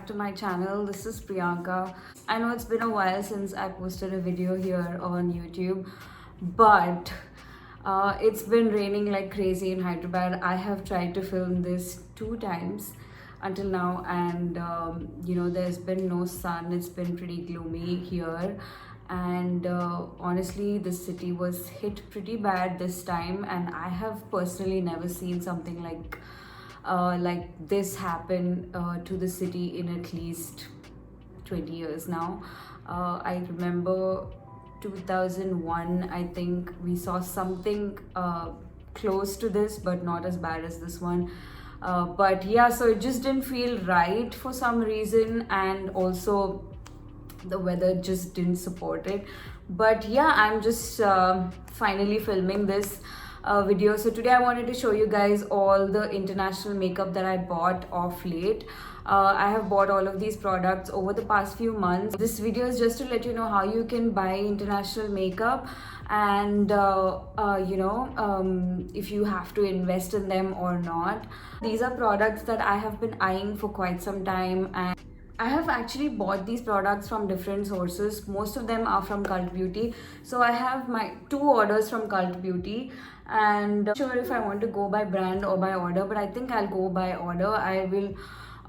back to my channel. This is Priyanka. I know it's been a while since I posted a video here on YouTube, but it's been raining like crazy in Hyderabad. I have tried to film this 2 times until now, and there's been no sun. It's been pretty gloomy here, and honestly, the city was hit pretty bad this time, and I have personally never seen something like this happen to the city in at least 20 years now. I remember 2001, I think we saw something close to this, but not as bad as this one. But yeah, so it just didn't feel right for some reason, and also the weather just didn't support it. But yeah, I'm just finally filming this video. So today I wanted to show you guys all the international makeup that I bought of late. I have bought all of these products over the past few months. This video is just to let you know how you can buy international makeup, and if you have to invest in them or not. These are products that I have been eyeing for quite some time, and I have actually bought these products from different sources. Most of them are from Cult Beauty. So I have my 2 orders from Cult Beauty, and I'm not sure if I want to go by brand or by order, but I think I'll go by order.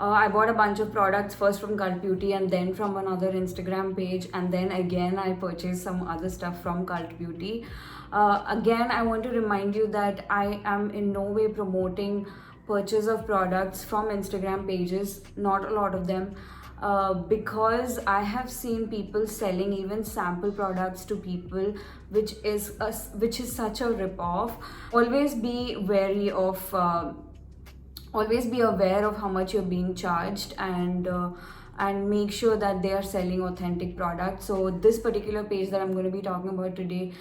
I bought a bunch of products first from Cult Beauty and then from another Instagram page, and then again I purchased some other stuff from Cult Beauty. Again, I want to remind you that I am in no way promoting purchase of products from Instagram pages, not a lot of them. Because I have seen people selling even sample products to people, which is such a rip-off. Always be wary of, always be aware of how much you're being charged, and make sure that they are selling authentic products. So this particular page that I'm going to be talking about today,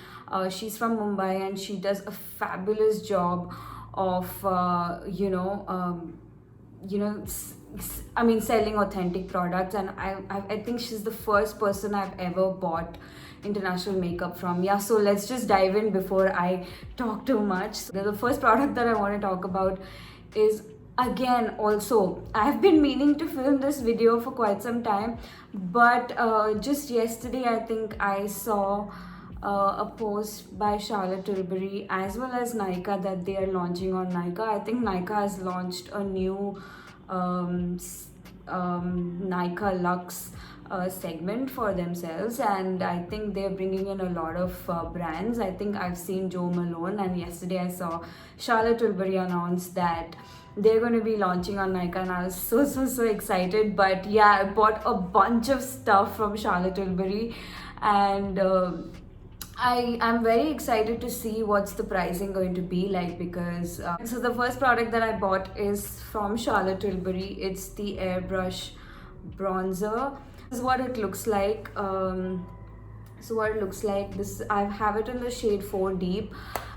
she's from Mumbai, and she does a fabulous job of selling authentic products, and I think she's the first person I've ever bought international makeup from. Yeah, so let's just dive in before I talk too much. So the first product that I want to talk about is, again, also I've been meaning to film this video for quite some time, but just yesterday I think I saw a post by Charlotte Tilbury as well as Nykaa that they are launching on Nykaa. I think Nykaa has launched a new Nykaa Luxe segment for themselves, and I think they're bringing in a lot of brands. I think I've seen Jo Malone, and yesterday I saw Charlotte Tilbury announce that they're going to be launching on Nykaa, and I was so excited. But yeah, I bought a bunch of stuff from Charlotte Tilbury, and I'm very excited to see what's the pricing going to be like, because so the first product that I bought is from Charlotte Tilbury. It's the Airbrush Bronzer. This is what it looks like. This, I have it in the shade 4 Deep.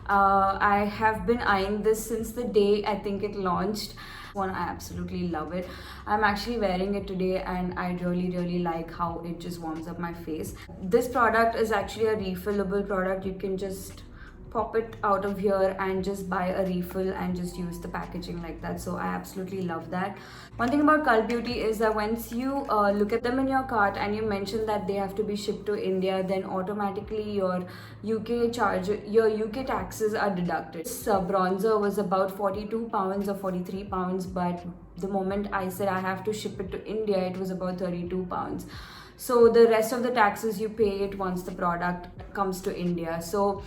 I have been eyeing this since the day I think it launched. I absolutely love it. I'm actually wearing it today, and I really like how it just warms up my face. This product is actually a refillable product. You can just pop it out of here and just buy a refill and just use the packaging like that. So I absolutely love that. One thing about Cult Beauty is that once you look at them in your cart and you mention that they have to be shipped to India, then automatically your UK taxes are deducted. This bronzer was about £42 or £43, but the moment I said I have to ship it to India, it was about £32. So the rest of the taxes you pay it once the product comes to India. So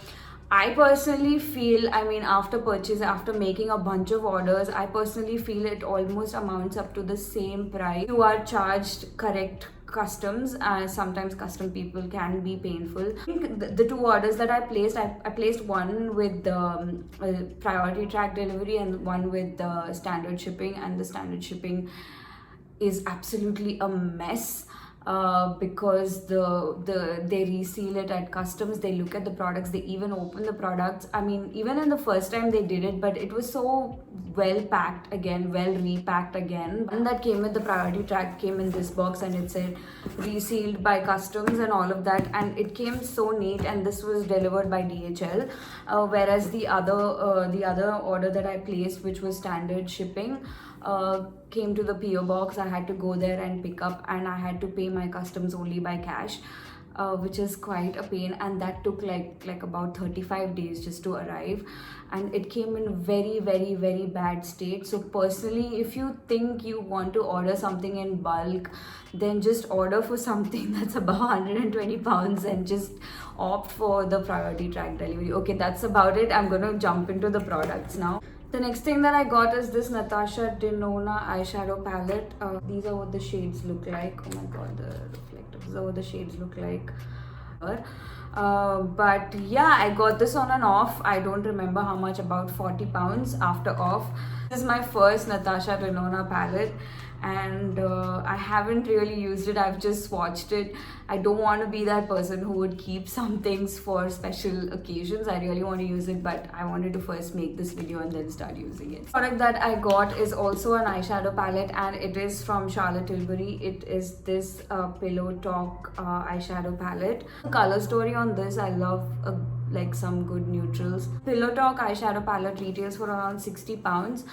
I personally feel, after making a bunch of orders, I personally feel it almost amounts up to the same price. You are charged correct customs, and sometimes custom people can be painful. I think the 2 orders that I placed, I placed one with the priority track delivery and one with the standard shipping, and the standard shipping is absolutely a mess. Because they reseal it at customs, they look at the products, they even open the products. I mean, even in the first time they did it, but it was so well packed again, well repacked again. And that came with the priority track came in this box, and it said resealed by customs and all of that, and it came so neat. And this was delivered by DHL, whereas the other order that I placed, which was standard shipping, came to the PO box. I had to go there and pick up, and I had to pay my customs only by cash, which is quite a pain, and that took like about 35 days just to arrive, and it came in very bad state. So personally, if you think you want to order something in bulk, then just order for something that's about 120 pounds and just opt for the priority track delivery. Okay, that's about it. I'm gonna jump into the products now. The next thing that I got is this Natasha Denona eyeshadow palette. These are what the shades look like. Oh my god, the reflective. These are what the shades look like. But yeah, I got this on and off. I don't remember how much, about 40 pounds after off. This is my first Natasha Denona palette, and I haven't really used it. I've just swatched it. I don't want to be that person who would keep some things for special occasions. I really want to use it, but I wanted to first make this video and then start using it. The product that I got is also an eyeshadow palette, and it is from Charlotte Tilbury. It is this Pillow Talk eyeshadow palette. The color story on this, I love like some good neutrals. Pillow Talk eyeshadow palette retails for around 60 pounds.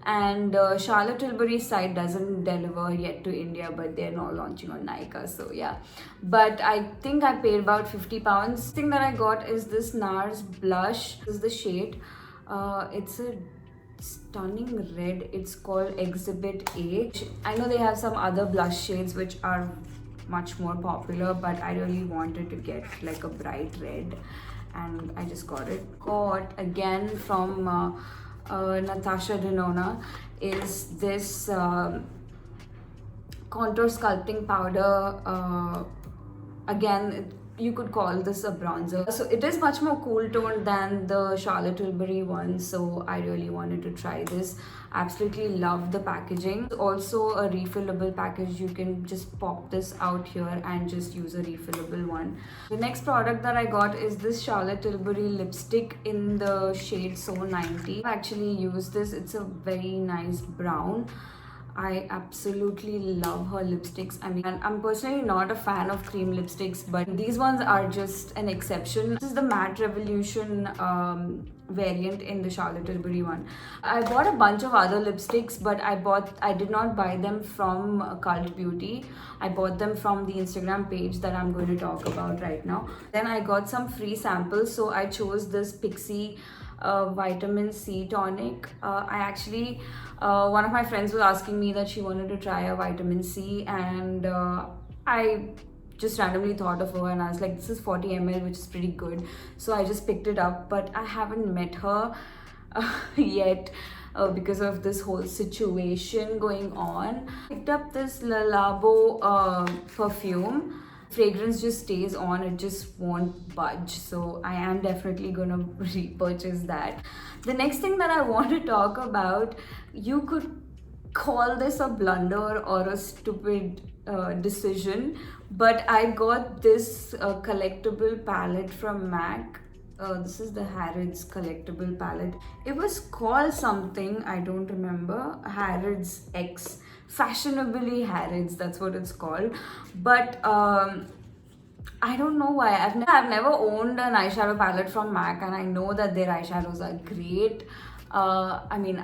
And Charlotte Tilbury's site doesn't deliver yet to India, but they're now launching on Nykaa, so yeah. But I think I paid about 50 pounds. The thing that I got is this NARS blush. This is the shade. It's a stunning red. It's called Exhibit A. I know they have some other blush shades which are much more popular, but I really wanted to get like a bright red, and I just got it. Got again from Natasha Denona is this contour sculpting powder. Again, you could call this a bronzer. So it is much more cool toned than the Charlotte Tilbury one, so I really wanted to try this. Absolutely love the packaging. Also a refillable package. You can just pop this out here and just use a refillable one. The next product that I got is this Charlotte Tilbury lipstick in the shade So 90. I actually used this. It's a very nice brown. I absolutely love her lipsticks. I mean, I'm personally not a fan of cream lipsticks, but these ones are just an exception. This is the Matte Revolution variant in the Charlotte Tilbury one. I bought a bunch of other lipsticks, but I did not buy them from Cult Beauty. I bought them from the Instagram page that I'm going to talk about right now. Then I got some free samples, so I chose this Pixi vitamin C tonic. I actually one of my friends was asking me that she wanted to try a vitamin C, and I just randomly thought of her, and I was like, this is 40 ml, which is pretty good, so I just picked it up. But I haven't met her yet because of this whole situation going on. Picked up this Le Labo perfume. Fragrance just stays on, it just won't budge, so I am definitely gonna repurchase that. The next thing that I want to talk about, you could call this a blunder or a stupid decision, but I got this collectible palette from MAC. This is the Harrods collectible palette. It was called something, I don't remember. Harrods X. Fashionably Harrods, that's what it's called. But I don't know why. I've never owned an eyeshadow palette from MAC, and I know that their eyeshadows are great. I mean,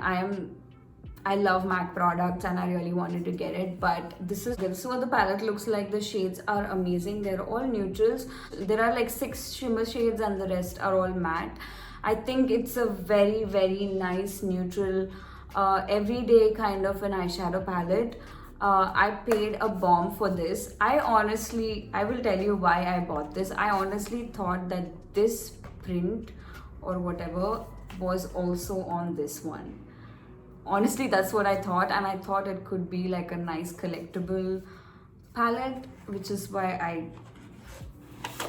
I love MAC products and I really wanted to get it, but this is what the palette looks like. The shades are amazing. They're all neutrals. There are like 6 shimmer shades and the rest are all matte. I think it's a very nice neutral everyday kind of an eyeshadow palette. I paid a bomb for this. I will tell you why I bought this. I honestly thought that this print or whatever was also on this one. Honestly, that's what I thought, and I thought it could be like a nice collectible palette, which is why I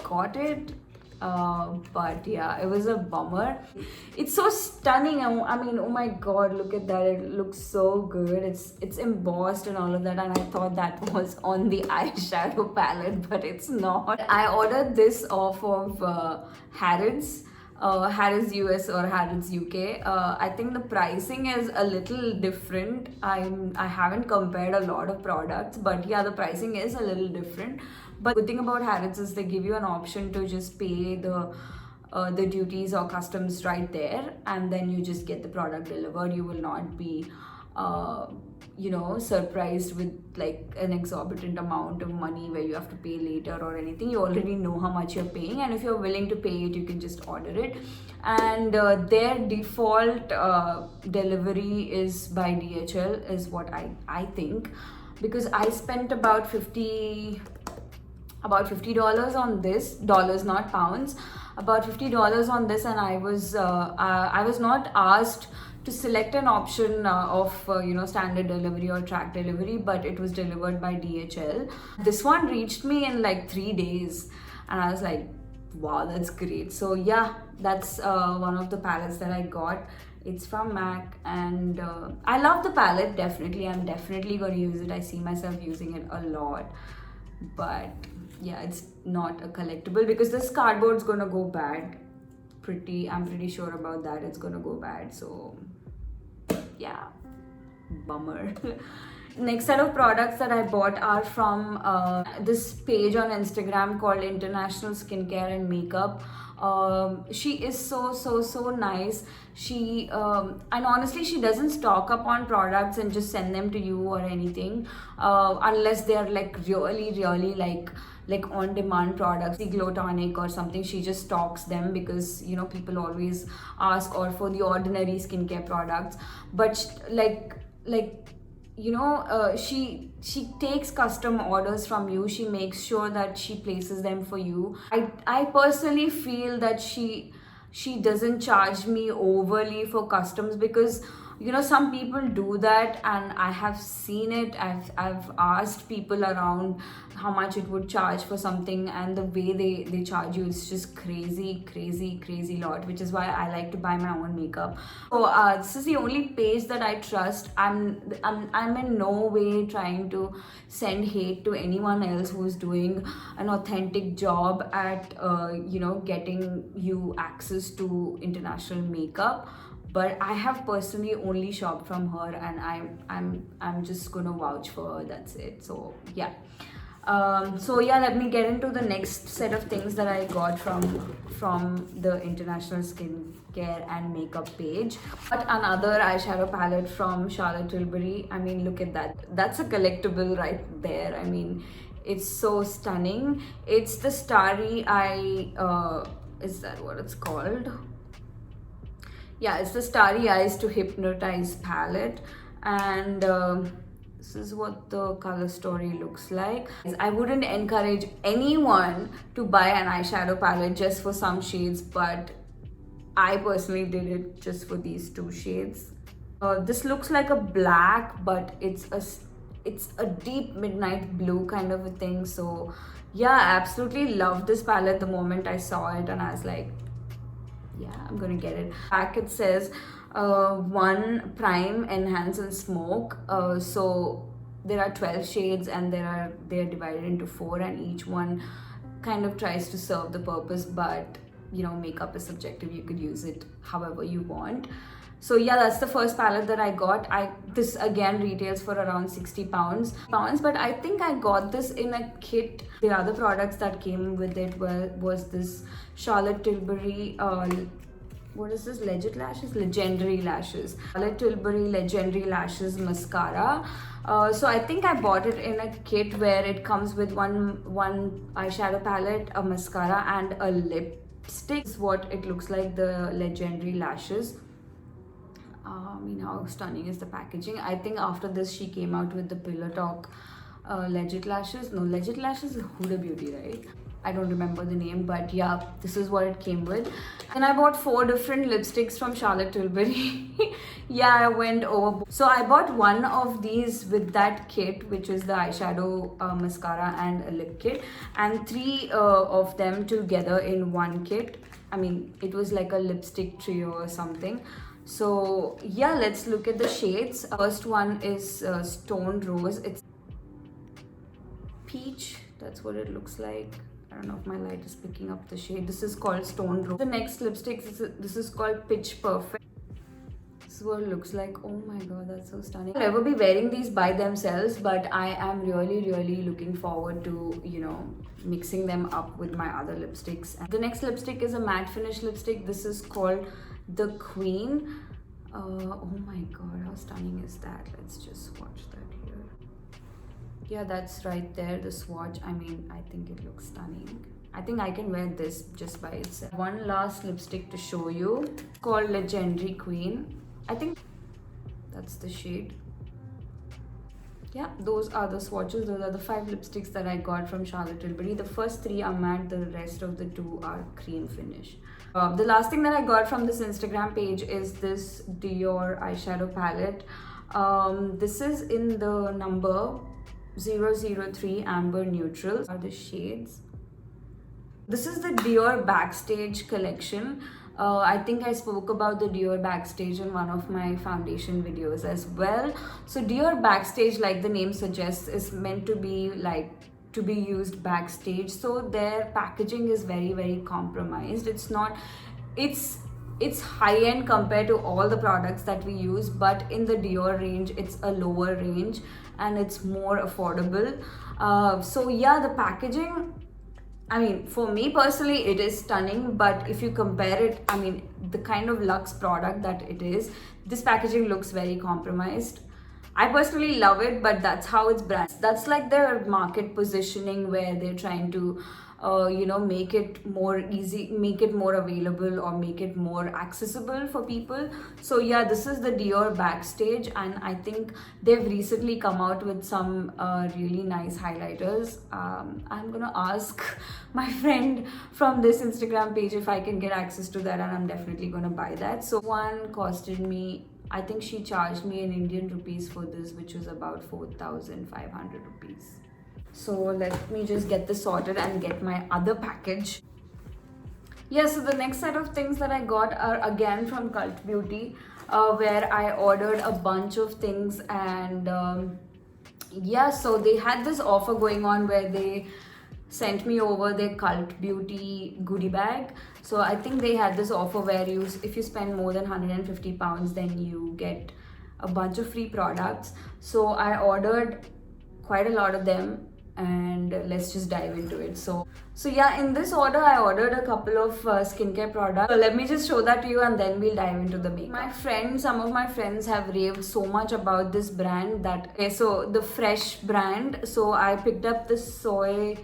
got it. But yeah, it was a bummer. It's so stunning. I mean, oh my god, look at that. It looks so good. It's embossed and all of that, and I thought that was on the eyeshadow palette, but it's not. I ordered this off of Harrods. Harrods US or Harrods UK. I think the pricing is a little different. I haven't compared a lot of products, but yeah, the pricing is a little different. But the good thing about Harrods is they give you an option to just pay the duties or customs right there, and then you just get the product delivered. You will not be surprised with like an exorbitant amount of money where you have to pay later or anything. You already know how much you're paying, and if you're willing to pay it, you can just order it. And their default delivery is by DHL, is what I think, because I spent about $50 on this, dollars not pounds, about $50 on this, and I was not asked to select an option of standard delivery or track delivery, but it was delivered by DHL. This one reached me in like 3 days, and I was like, wow, that's great. So yeah, that's one of the palettes that I got. It's from MAC, and I love the palette. Definitely, I'm definitely going to use it. I see myself using it a lot, but yeah, it's not a collectible because this cardboard's gonna go bad. I'm pretty sure about that. It's gonna go bad. So yeah, bummer. Next set of products that I bought are from this page on Instagram called International Skincare and Makeup. She is so nice. She and honestly, she doesn't stock up on products and just send them to you or anything, unless they're like really like on demand products, the glow tonic or something. She just stocks them because people always ask, or for the ordinary skincare products. But she takes custom orders from you. She makes sure that she places them for you. I personally feel that she doesn't charge me overly for customs, because some people do that, and I have seen it. I've asked people around how much it would charge for something, and the way they charge you, it's just crazy lot, which is why I like to buy my own makeup. So this is the only page that I trust. I'm in no way trying to send hate to anyone else who's doing an authentic job at getting you access to international makeup. But I have personally only shopped from her, and I'm just gonna vouch for her. That's it. So yeah. Let me get into the next set of things that I got from the International Skincare and Makeup page. But another eyeshadow palette from Charlotte Tilbury. I mean, look at that. That's a collectible right there. I mean, it's so stunning. It's the Starry Eye. Is that what it's called? Yeah, it's the Starry Eyes to Hypnotize palette, and this is what the color story looks like. I wouldn't encourage anyone to buy an eyeshadow palette just for some shades, but I personally did it just for these 2 shades. This looks like a black, but it's a deep midnight blue kind of a thing. So yeah, I absolutely loved this palette the moment I saw it, and I was like, yeah, I'm gonna get it. Back it says 1 prime, enhance and smoke. So there are 12 shades, and they're divided into 4, and each one kind of tries to serve the purpose. But makeup is subjective. You could use it however you want. So yeah, that's the first palette that I got. This again retails for around £60, but I think I got this in a kit. The other products that came with it was this Charlotte Tilbury, what is this? Legendary Lashes. Charlotte Tilbury Legendary Lashes Mascara. So I think I bought it in a kit where it comes with one eyeshadow palette, a mascara, and a lipstick. This is what it looks like, the Legendary Lashes. I mean, how stunning is the packaging. I think after this she came out with the Pillow Talk Legit Lashes. No, Legit Lashes is Huda Beauty, right? I don't remember the name, but yeah, this is what it came with. And I bought 4 different lipsticks from Charlotte Tilbury. Yeah, I went over. So I bought one of these with that kit, which is the eyeshadow, mascara, and a lip kit, and 3 of them together in one kit. I mean, it was like a lipstick trio or something. So yeah, let's look at the shades. First one is Stoned Rose. It's peach. That's what it looks like. I don't know if my light is picking up the shade. This is called Stoned Rose. The next lipstick, this is called Pitch Perfect. This is what it looks like. Oh my god, that's so stunning. I'll never be wearing these by themselves, but I am really looking forward to, mixing them up with my other lipsticks. And the next lipstick is a matte finish lipstick. This is called The Queen. Oh my god, how stunning is that? Let's just swatch that here. Yeah, that's right there, the swatch. I mean, I think it looks stunning. I think I can wear this just by itself. One last lipstick to show you, called Legendary Queen. I think that's the shade. Yeah, those are the swatches. Those are the 5 lipsticks that I got from Charlotte Tilbury. The first 3 are matte, the rest of the 2 are cream finish. The last thing that I got from this Instagram page is this Dior eyeshadow palette. This is in the number 003 Amber Neutral. Are the shades. This is the Dior Backstage collection. I think I spoke about the Dior Backstage in one of my foundation videos as well. So Dior Backstage, like the name suggests, is meant to be to be used backstage. So their packaging is very compromised. It's high end compared to all the products that we use, but in the Dior range it's a lower range and it's more affordable. So yeah, the packaging, I mean, for me personally, it is stunning, but if you compare it, I mean, the kind of luxe product that it is, this packaging looks very compromised. I personally love it, but that's how it's branded. That's like their market positioning where they're trying to, make it more easy, make it more available, or make it more accessible for people. So yeah, this is the Dior Backstage, and I think they've recently come out with some really nice highlighters. I'm gonna ask my friend from this Instagram page if I can get access to that, and I'm definitely gonna buy that. So one costed me, I think she charged me in Indian rupees for this, which was about 4,500 rupees. So let me just get this sorted and get my other package. Yeah, so the next set of things that I got are again from Cult Beauty, where I ordered a bunch of things, and yeah, so they had this offer going on where they sent me over their Cult Beauty goodie bag. So I think they had this offer where if you spend more than £150, then you get a bunch of free products. So I ordered quite a lot of them, and let's just dive into it. So yeah, in this order I ordered a couple of skincare products. So let me just show that to you, and then we'll dive into the makeup. Some of my friends have raved so much about this brand so the Fresh brand. So I picked up this soy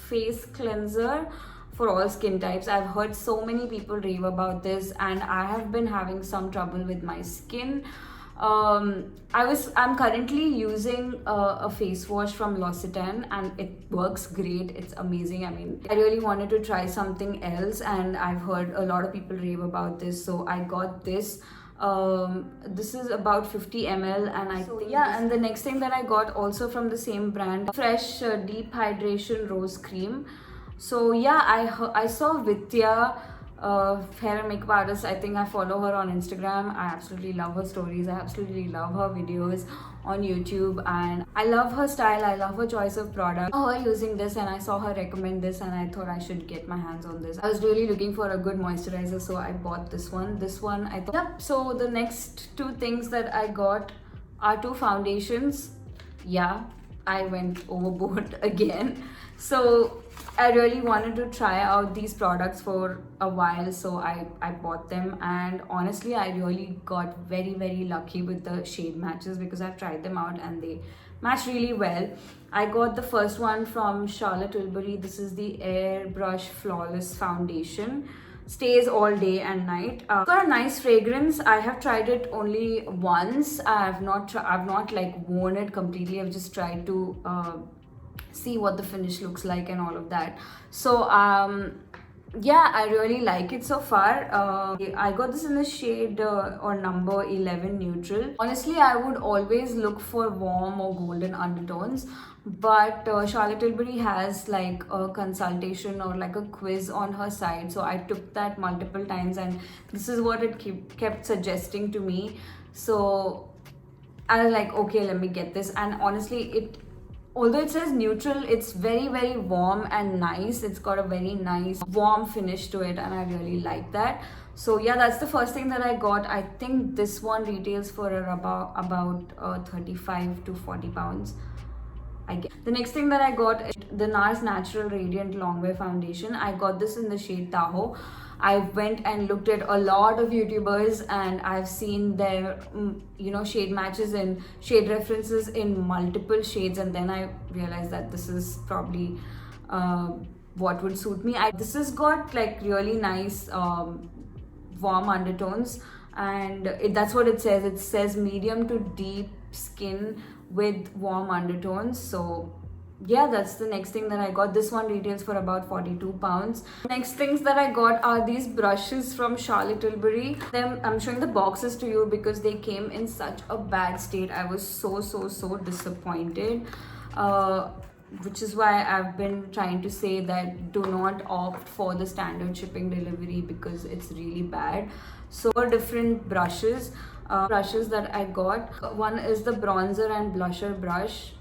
face cleanser for all skin types. I've heard so many people rave about this, and I have been having some trouble with my skin. I'm currently using a face wash from L'Occitane, and it works great. It's amazing. I mean, I really wanted to try something else, and I've heard a lot of people rave about this, so I got this. This is about 50 ml, and and the next thing that I got also from the same brand, Fresh Deep Hydration Rose Cream. So yeah, I saw Vidya, hair and makeup artist. I think I follow her on Instagram. I absolutely love her stories. I absolutely love her videos on YouTube, and I love her style. I love her choice of product. I saw her using this, and I saw her recommend this, and I thought I should get my hands on this. I was really looking for a good moisturizer, so I bought this one. I thought, yep. So the next 2 things that I got are 2 foundations. Yeah, I went overboard again. So I really wanted to try out these products for a while, so I bought them, and honestly I really got very lucky with the shade matches, because I've tried them out and they match really well. I got the first one from Charlotte Tilbury. This is the Airbrush Flawless Foundation. Stays all day and night. It's got a nice fragrance. I have tried it only once. I've not like worn it completely. I've just tried to see what the finish looks like and all of that. So yeah, I really like it so far. I got this in the shade or number 11 Neutral. Honestly, I would always look for warm or golden undertones, but Charlotte Tilbury has like a consultation or like a quiz on her site, so I took that multiple times, and this is what it kept suggesting to me. So I was like, okay, let me get this. And honestly, although it says neutral, it's very warm and nice. It's got a very nice warm finish to it, and I really like that. So yeah, that's the first thing that I got. I think this one retails for about 35 to 40 pounds. I get. The next thing that I got is the NARS Natural Radiant Longwear Foundation. I got this in the shade Tahoe. I went and looked at a lot of YouTubers and I've seen their shade matches and shade references in multiple shades, and then I realized that this is probably what would suit me. This has got like really nice warm undertones, and that's what it says. It says medium to deep skin with warm undertones. So yeah, that's the next thing that I got. This one retails for about 42 pounds. Next things that I got are these brushes from Charlotte Tilbury. I'm showing the boxes to you because they came in such a bad state. I was so disappointed, which is why I've been trying to say that do not opt for the standard shipping delivery because it's really bad. So different brushes that I got. One is the bronzer and blusher brush.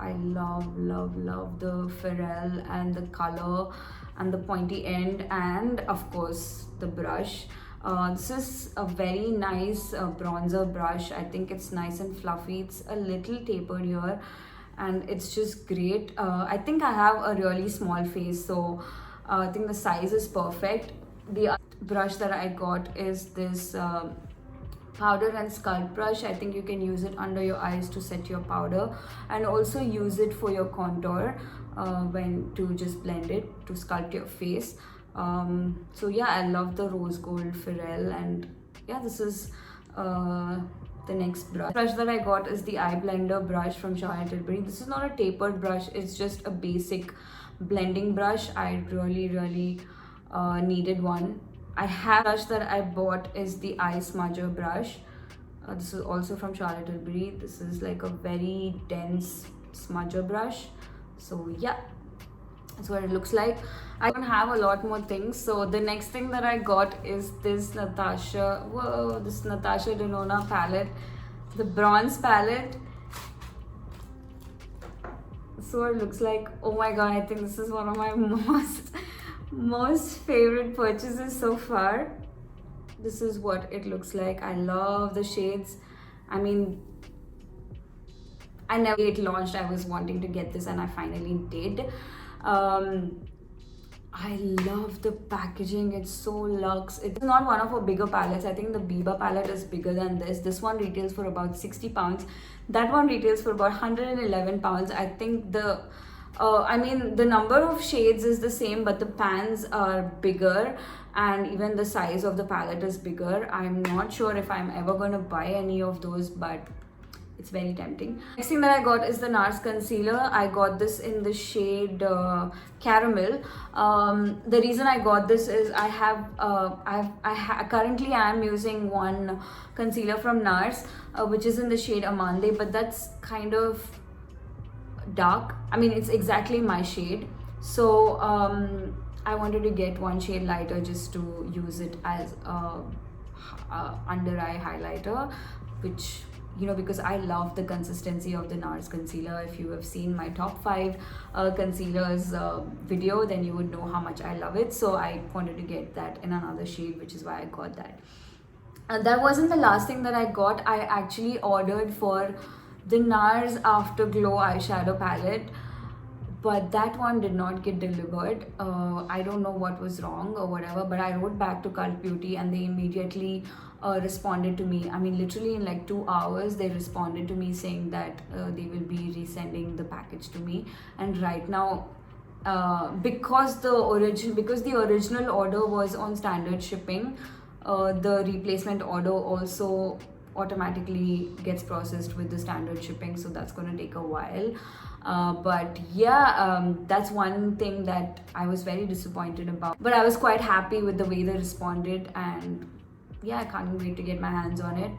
I love the ferrule and the color and the pointy end, and of course the brush. This is a very nice bronzer brush. I think it's nice and fluffy. It's a little tapered here and it's just great. I think I have a really small face, so I think the size is perfect. The other brush that I got is this powder and sculpt brush. I think you can use it under your eyes to set your powder and also use it for your contour when to just blend it to sculpt your face. So yeah, I love the rose gold ferrule, and yeah, this is the next brush. The brush that I got is the eye blender brush from Charlotte Tilbury. This is not a tapered brush, it's just a basic blending brush. I really needed one. I have a brush that I bought is the eye smudger brush. This is also from Charlotte Tilbury. This is like a very dense smudger brush. So yeah, that's what it looks like. I don't have a lot more things. So the next thing that I got is this Natasha Denona palette, the bronze palette. So it looks like, oh my god, I think this is one of my most favorite purchases so far. This is what it looks like. I love the shades. I mean, I never it launched, I was wanting to get this and I finally did. I love the packaging. It's so luxe. It's not one of our bigger palettes. I think the Biba palette is bigger than this. This one retails for about 60 pounds. That one retails for about 111 pounds. I think the the number of shades is the same, but the pans are bigger and even the size of the palette is bigger. I'm not sure if I'm ever going to buy any of those, but it's very tempting. Next thing that I got is the NARS concealer. I got this in the shade Caramel. The reason I got this is currently I am using one concealer from NARS, which is in the shade Amande, but that's kind of dark. I mean, it's exactly my shade. So I wanted to get one shade lighter just to use it as a under eye highlighter, which, you know, because I love the consistency of the NARS concealer. If you have seen my top 5 concealers video, then you would know how much I love it. So I wanted to get that in another shade, which is why I got that. And that wasn't the last thing that I got. I actually ordered for the NARS Afterglow eyeshadow palette, but that one did not get delivered. I don't know what was wrong or whatever, but I wrote back to Cult Beauty and they immediately responded to me. I mean, literally in like 2 hours they responded to me saying that they will be resending the package to me. And right now, because the original order was on standard shipping, the replacement order also automatically gets processed with the standard shipping, so that's going to take a while. But yeah, that's one thing that I was very disappointed about, but I was quite happy with the way they responded, and yeah, I can't wait to get my hands on it.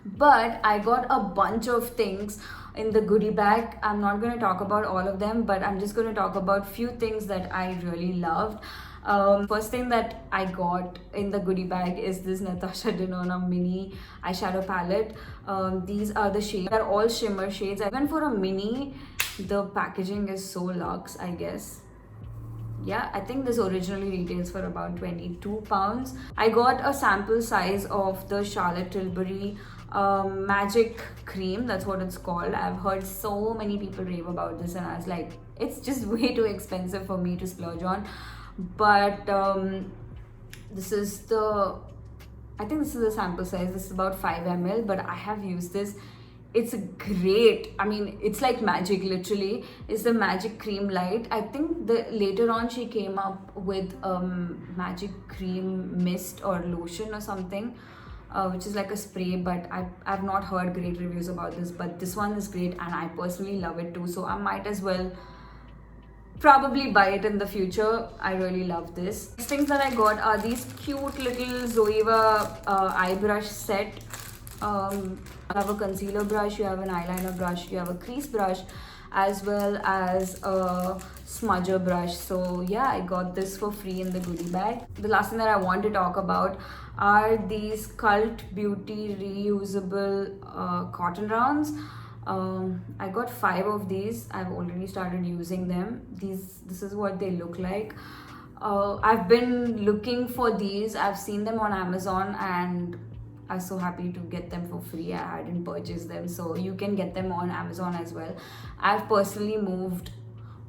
But I got a bunch of things in the goodie bag. I'm not going to talk about all of them, but I'm just going to talk about few things that I really loved. First thing that I got in the goodie bag is this Natasha Denona mini eyeshadow palette. These are the shades. They're all shimmer shades. Even for a mini, the packaging is so luxe, I guess. yeah, I think this originally retails for about £22. I got a sample size of the Charlotte Tilbury magic cream, that's what it's called. I've heard so many people rave about this and I was like, it's just way too expensive for me to splurge on. But this is the, I think this is the sample size. This is about 5 ml, but I have used this. It's great. I mean, it's like magic, literally. It's the magic cream light. I think the later on she came up with magic cream mist or lotion or something, which is like a spray, but I've not heard great reviews about this, but this one is great and I personally love it too, so I might as well probably buy it in the future. I really love this. Next things that I got are these cute little Zoeva eye brush set. You have a concealer brush, you have an eyeliner brush, you have a crease brush, as well as a smudger brush. So yeah, I got this for free in the goodie bag. The last thing that I want to talk about are these Cult Beauty reusable cotton rounds. I got 5 of these. I've already started using them. This is what they look like. I've been looking for these. I've seen them on Amazon and I was so happy to get them for free. I hadn't purchased them, so you can get them on Amazon as well. I've personally moved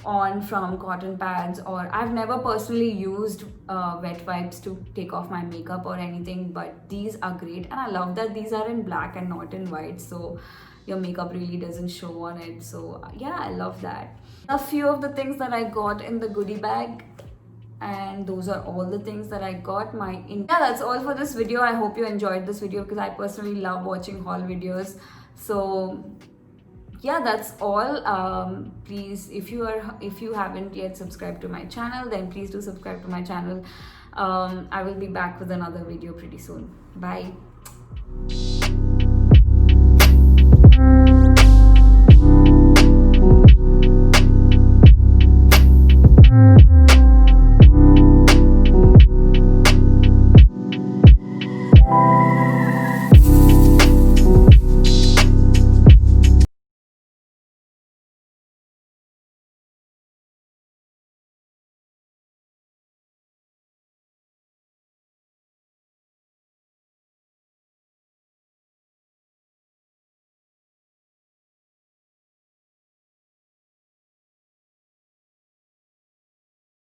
on from cotton pads, or I've never personally used wet wipes to take off my makeup or anything, but these are great and I love that these are in black and not in white, so your makeup really doesn't show on it. So yeah, I love that. A few of the things that I got in the goodie bag, and those are all the things that I got. Yeah, that's all for this video. I hope you enjoyed this video because I personally love watching haul videos. So yeah, that's all. Please, if you haven't yet subscribed to my channel, then please do subscribe to my channel. I will be back with another video pretty soon. Bye.